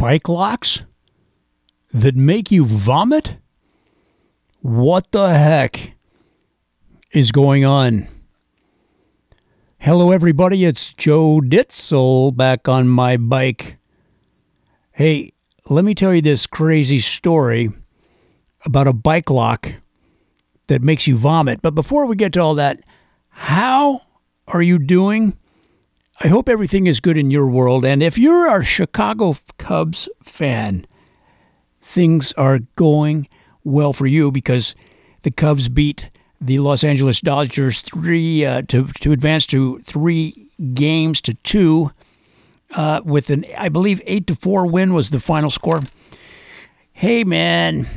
bike locks that make you vomit? What the heck is going on? Hello, everybody. It's Joe Ditzel back on my bike. Hey, let me tell you this crazy story about a bike lock that makes you vomit. But before we get to all that, how are you doing? I hope everything is good in your world. And if you're a Chicago Cubs fan, things are going well for you because the Cubs beat the Los Angeles Dodgers to advance to 3-2 with an, I believe, 8-4 win was the final score. Hey, man,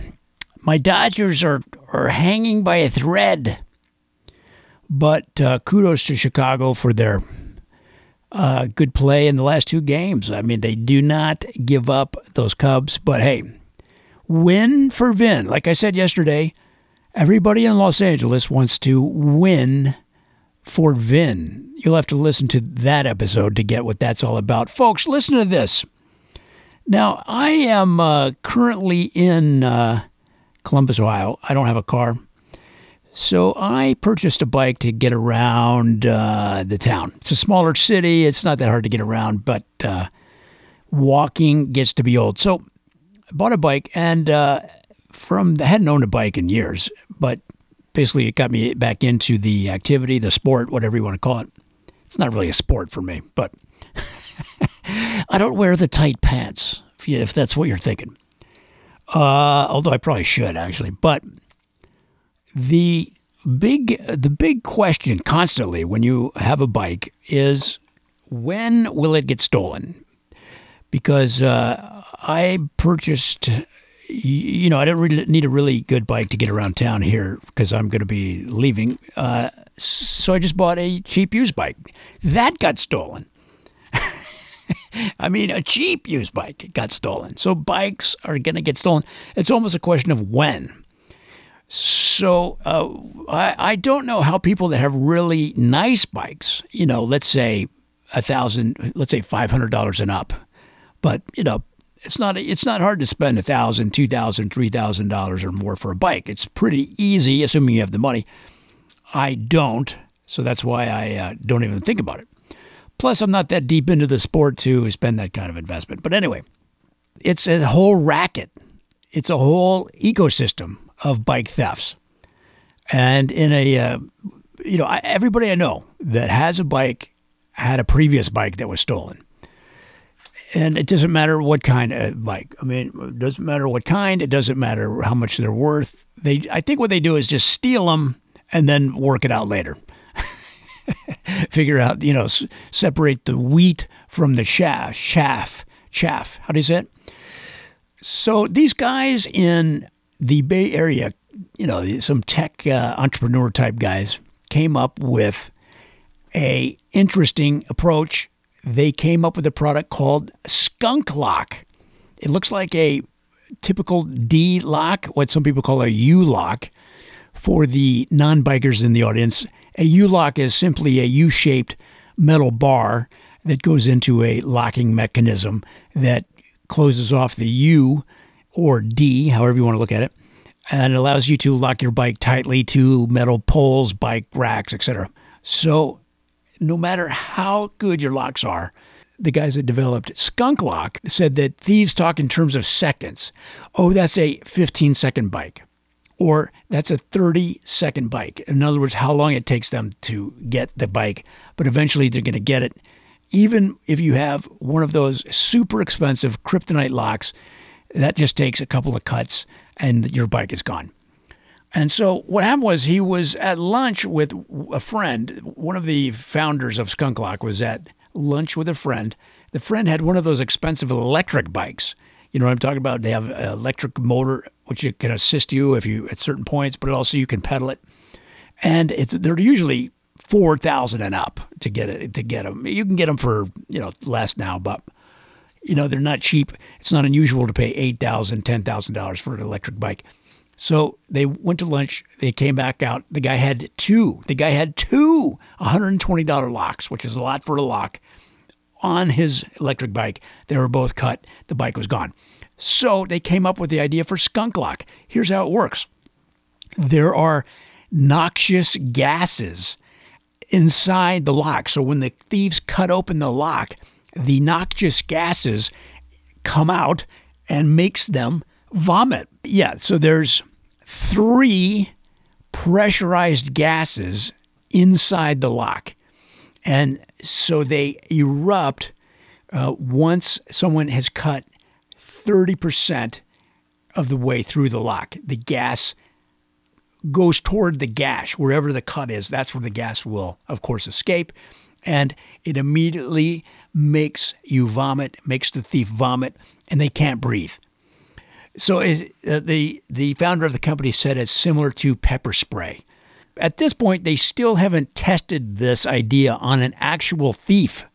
my Dodgers are hanging by a thread. But kudos to Chicago for their good play in the last 2 games. I mean, they do not give up, those Cubs. But hey, win for Vin. Like I said yesterday, everybody in Los Angeles wants to win for Vin. You'll have to listen to that episode to get what that's all about. Folks, listen to this. Now, I am currently in Columbus, Ohio. I don't have a car. So I purchased a bike to get around the town. It's a smaller city. It's not that hard to get around, but walking gets to be old. So I bought a bike, and I hadn't owned a bike in years, but basically it got me back into the activity, the sport, whatever you want to call it. It's not really a sport for me, but I don't wear the tight pants, if that's what you're thinking. Although I probably should, actually. But the big question constantly when you have a bike is, when will it get stolen? Because I purchased, I didn't really need a really good bike to get around town here because I'm going to be leaving. So I just bought a cheap used bike. That got stolen. I mean, a cheap used bike got stolen. So bikes are going to get stolen. It's almost a question of when. So I don't know how people that have really nice bikes, let's say $500 and up, but it's not hard to spend $1,000, $2,000, $3,000 or more for a bike. It's pretty easy, assuming you have the money. I don't, so that's why I don't even think about it. Plus, I'm not that deep into the sport to spend that kind of investment. But anyway, it's a whole racket. It's a whole ecosystem of bike thefts. And in everybody I know that has a bike had a previous bike that was stolen. And it doesn't matter what kind of bike. I mean, it doesn't matter what kind. It doesn't matter how much they're worth. I think what they do is just steal them and then work it out later. Figure out, separate the wheat from the chaff. How do you say it? So these guys in the Bay Area, some tech entrepreneur type guys came up with a interesting approach. They came up with a product called Skunk lock. It looks like a typical D lock, what some people call a U lock. For the non-bikers in the audience, a U lock is simply a U-shaped metal bar that goes into a locking mechanism that closes off the U or D, however you want to look at it, and it allows you to lock your bike tightly to metal poles, bike racks, etc. So no matter how good your locks are, the guys that developed Skunk Lock said that thieves talk in terms of seconds. Oh, that's a 15-second bike. Or that's a 30-second bike. In other words, how long it takes them to get the bike. But eventually they're going to get it. Even if you have one of those super expensive kryptonite locks, that just takes a couple of cuts and your bike is gone. And so what happened was he was at lunch with a friend. One of the founders of Skunk Lock was at lunch with a friend. The friend had one of those expensive electric bikes. You know what I'm talking about? They have an electric motor, which can assist you if you at certain points, but also you can pedal it. And they're usually $4,000 and up to get them. You can get them for less now, but they're not cheap. It's not unusual to pay $8,000, $10,000 for an electric bike. So they went to lunch. They came back out. The guy had two $120 locks, which is a lot for a lock. on his electric bike. They were both cut. The bike was gone. So they came up with the idea for skunk lock. Here's how it works. There are noxious gases inside the lock. So when the thieves cut open the lock, the noxious gases come out and makes them vomit. Yeah, so there's 3 pressurized gases inside the lock. And so they erupt once someone has cut 30% of the way through the lock. The gas goes toward the gash. Wherever the cut is, that's where the gas will, of course, escape. And it immediately makes you vomit, makes the thief vomit, and they can't breathe. So the founder of the company said it's similar to pepper spray. At this point, they still haven't tested this idea on an actual thief.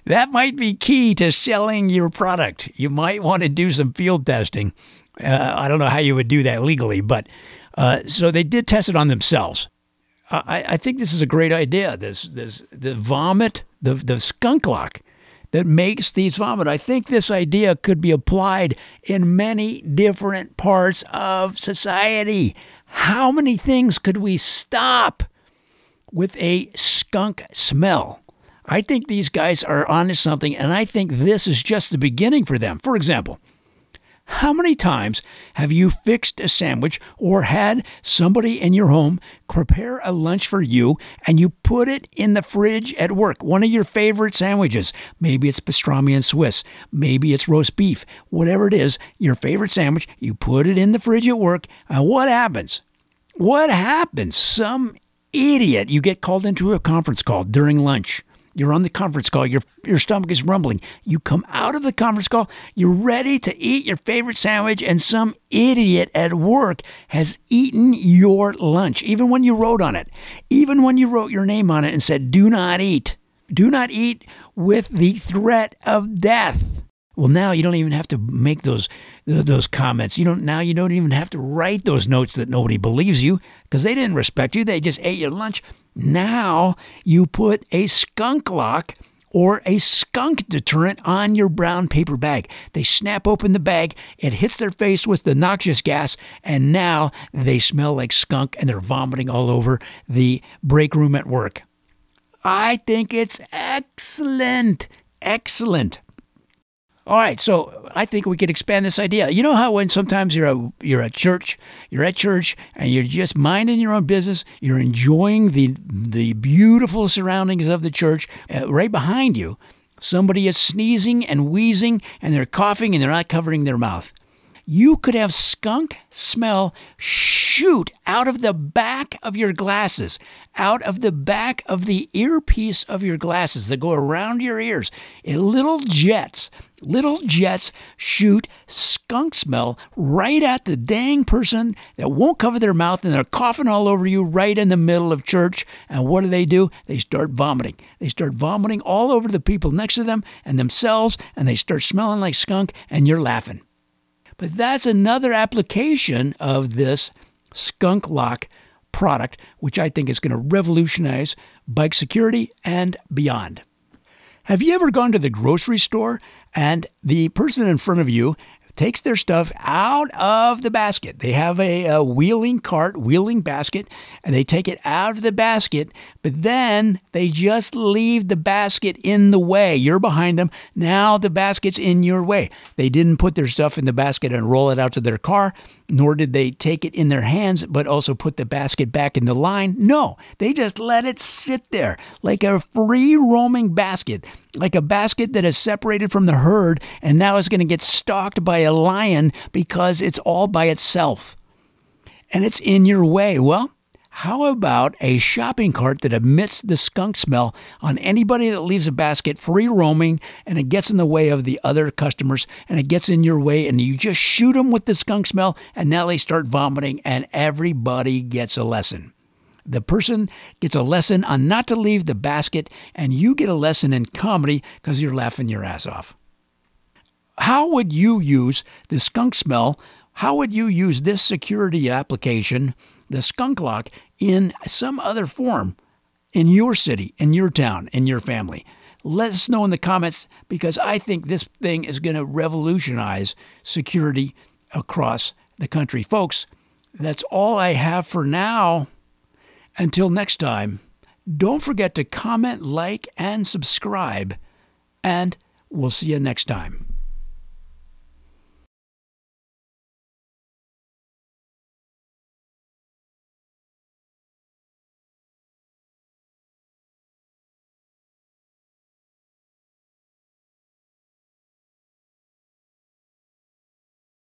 That might be key to selling your product. You might want to do some field testing. I don't know how you would do that legally, but so they did test it on themselves. I think this is a great idea. The vomit, the skunk lock that makes thieves vomit. I think this idea could be applied in many different parts of society. How many things could we stop with a skunk smell? I think these guys are onto something, and I think this is just the beginning for them. For example, how many times have you fixed a sandwich or had somebody in your home prepare a lunch for you and you put it in the fridge at work? One of your favorite sandwiches. Maybe it's pastrami and Swiss. Maybe it's roast beef. Whatever it is, your favorite sandwich, you put it in the fridge at work. And what happens? What happens? Some idiot, you get called into a conference call during lunch. You're on the conference call. Your stomach is rumbling. You come out of the conference call. You're ready to eat your favorite sandwich, and some idiot at work has eaten your lunch, even when you wrote on it. Even when you wrote your name on it and said, "Do not eat." Do not eat with the threat of death. Well, now you don't even have to make those comments. Now you don't even have to write those notes that nobody believes you because they didn't respect you. They just ate your lunch. Now you put a skunk lock or a skunk deterrent on your brown paper bag. They snap open the bag, it hits their face with the noxious gas, and now they smell like skunk and they're vomiting all over the break room at work. I think it's excellent. Excellent. All right, so I think we could expand this idea. You know how when sometimes you're at church and you're just minding your own business, you're enjoying the beautiful surroundings of the church. Right behind you, somebody is sneezing and wheezing and they're coughing and they're not covering their mouth. You could have skunk smell shoot out of the back of your glasses, out of the back of the earpiece of your glasses that go around your ears. Little jets shoot skunk smell right at the dang person that won't cover their mouth, and they're coughing all over you right in the middle of church. And what do? They start vomiting. They start vomiting all over the people next to them and themselves, and they start smelling like skunk, and you're laughing. But that's another application of this skunk lock product, which I think is going to revolutionize bike security and beyond. Have you ever gone to the grocery store and the person in front of you takes their stuff out of the basket? They have a wheeling basket, and they take it out of the basket, but then they just leave the basket in the way. You're behind them. Now the basket's in your way. They didn't put their stuff in the basket and roll it out to their car, nor did they take it in their hands, but also put the basket back in the line. No, they just let it sit there like a free roaming basket, like a basket that is separated from the herd and now is going to get stalked by a lion because it's all by itself and it's in your way. Well, how about a shopping cart that emits the skunk smell on anybody that leaves a basket free roaming, and it gets in the way of the other customers, and it gets in your way, and you just shoot them with the skunk smell, and now they start vomiting, and everybody gets a lesson. The person gets a lesson on not to leave the basket, and you get a lesson in comedy because you're laughing your ass off. How would you use the skunk smell? How would you use this security application the skunk lock in some other form in your city, in your town, in your family. Let us know in the comments, because I think this thing is going to revolutionize security across the country. Folks, that's all I have for now. Until next time, don't forget to comment, like, and subscribe, and we'll see you next time.